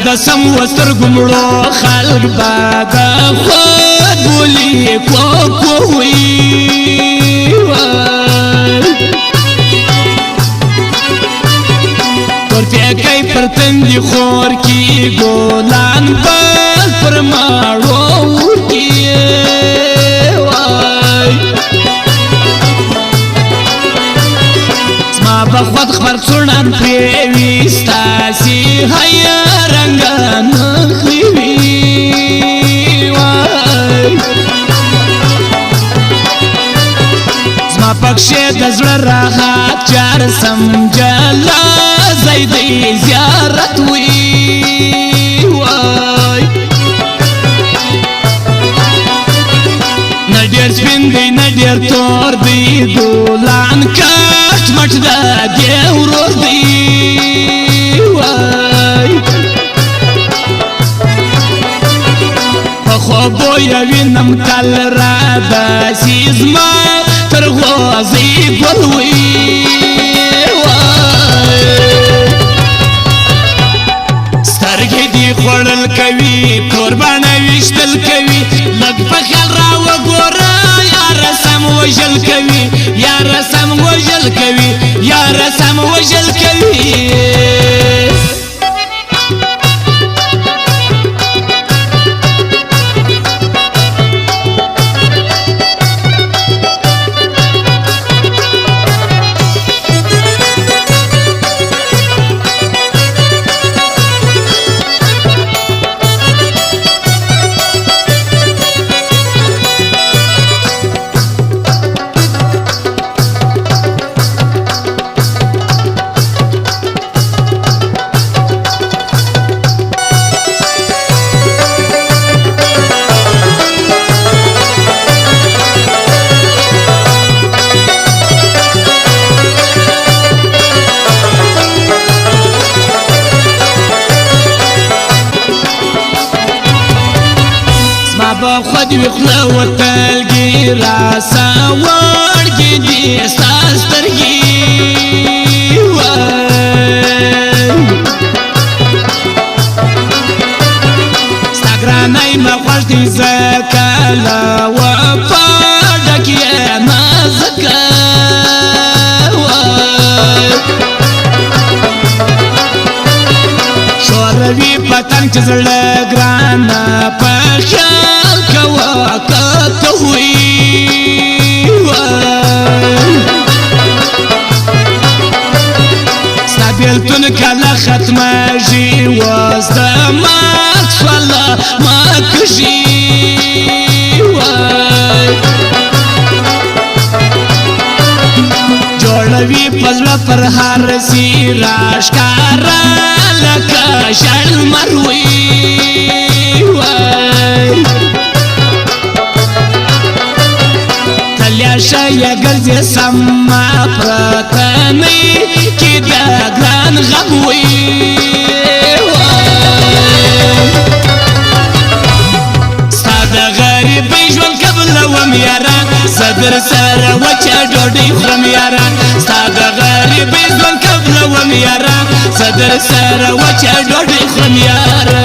قسم وسترګو مړو خلق به د خود بولي کوکوي ورپیکی پر تندی خور کی ګلان بل پر ماړو ورکی زما به خود خبر څوڼان پرې وي ستاسې هیا رنګه نښې وي زما پکښې د زړه راحت چار سم جلا ځای دی زیارت وي نه ډېر سپین دی نه ډېر تور دی دولان کټ مټ د دې ورور دی په خوبو یې وینم تل را داسې زما تر غوځې ګل وي سترګې دې خوړل کوي قربانه ویشتل کوي لږ په خیال را وګوره یاره سم وژل کوي یاره سم وژل کوي یاره سم وژل کوي با خود وخلا وتلګي راسا وړګي دي سترګي ستګرانای ما خوښ دي زکلا و پړګي ما زکا شوروي پتنګ چې زړه ګرانه پښه وقت ہوئی سابیلتون کلا ختمه جی وازده مات فلا مات کشی جوڑوی پزلا پر هر سی راشکارا لکا شل مروی شایا ګرځي سما پرتنی کې د ګران غوي ساده غریب ژوند قبل وم یارا صدر سره وچه ډوډۍ خورم یارا ساده غریب ژوند قبل وم یارا صدر سره وچه ډوډۍ خورم یارا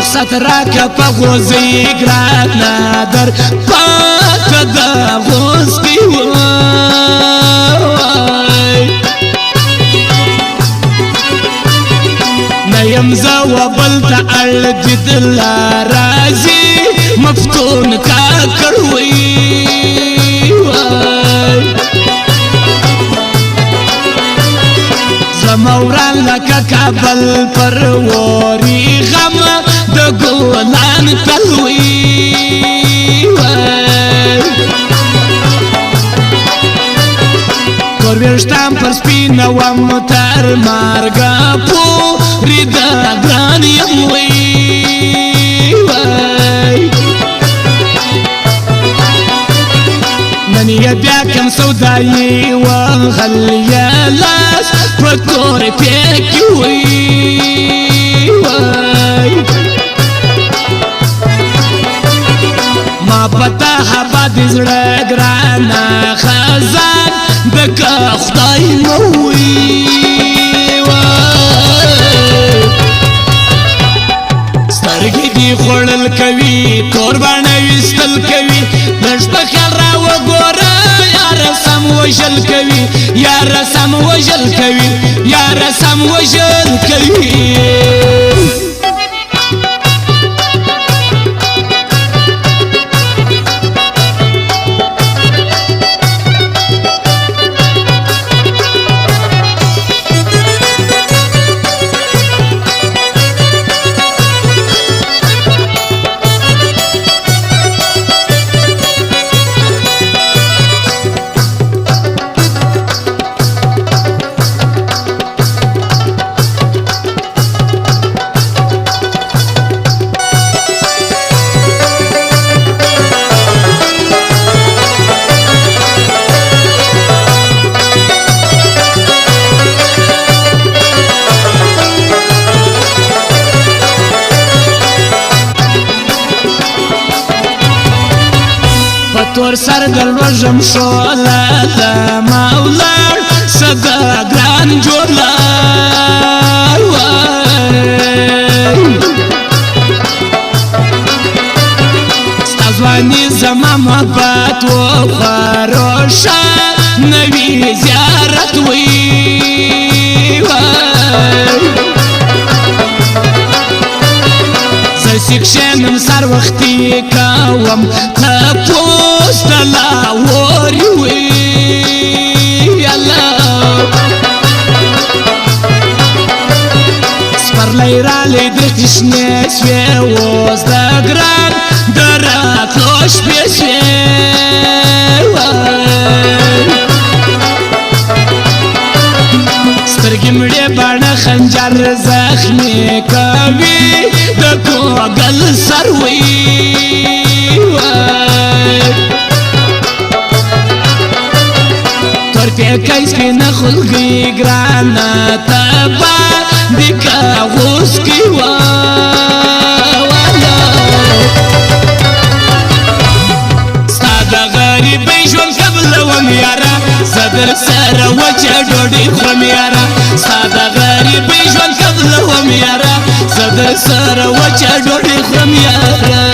رخصت راکه په غوزی ګران نادر پاته د غوستی وای یم زه و بل ته اړ دید راځي مفتون کاکړ وی زموران لکه کابل پر وری غم د ګلان تلوي تور ویشتم پر سپینه وم تر مرګه پورې د ګران یم وی نن یې بیا کوم سودایي وغلیه لاس په تور پیکې وی ما پتا حبا د زړه ګرانه خزان دکه خدای موي سترګې دې خوړل کوي تور باڼه ویستل کوي لږ په خیال را وګوره یاره سم وژل کوي یاره سم وژل کوي یاره سم وژل کوي تور سر در وژم شوله د مولار صدا ګران جوړلار ستا ځواني زما محبت وخروشه نوي زیارت وی زه سیکشنم سر وختي کوم تپوس د لاوري وی الله سپرلی رالی د تشنې سوې اوس د ګران د راتلو شپې سوې سترګې مړې باڼه خنجر زخمي کوي د کوګل سر وی تور پیکی سپینه خلګي ګرانه تبا د کاغوس کې ستا د غریبۍ ژوند قبلوم یاره زه در سره وچه ډوډۍ خورم یاره ستا د غریبۍ ژوند قبلوم یاره زه در سره وچه ډوډۍ خورم یاره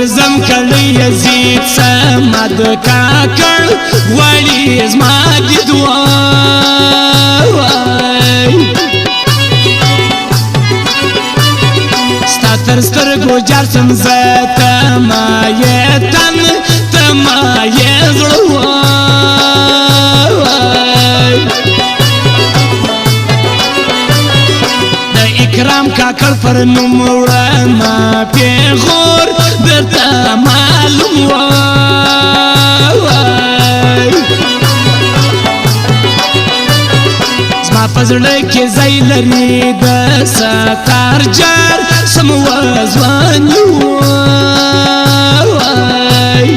زم کړی یزید سمد کاکړ غواړي زما د دعا ستا تر سترګو جار سم زه تما یې تن تما یې زړه د اکرام کاکړ پر نوم وړه ما پیغور درته معلوم وای زما په زړه کې ځای لري د ستار جار سم وزوان وای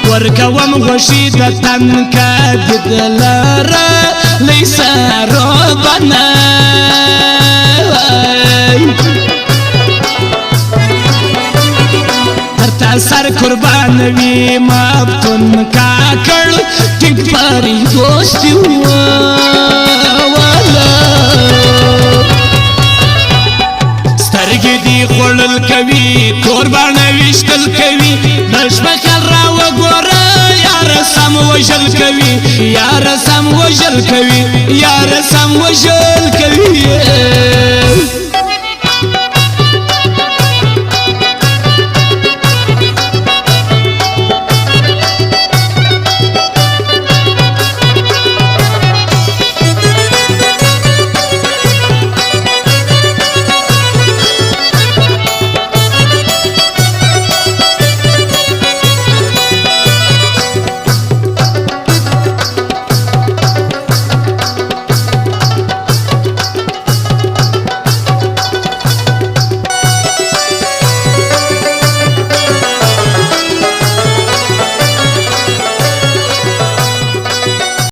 ورکوم غوښې د تن کدد لره لیسا روبنا تر تا سر قربان وي مفتون کاکړ ټینګ پرې دوستي والا سترګې دې خوړل کوي قربان ویشتل کوي نشمکل را وګوره یار سم وژل کوي یار سم وژل کوي یار سم وژل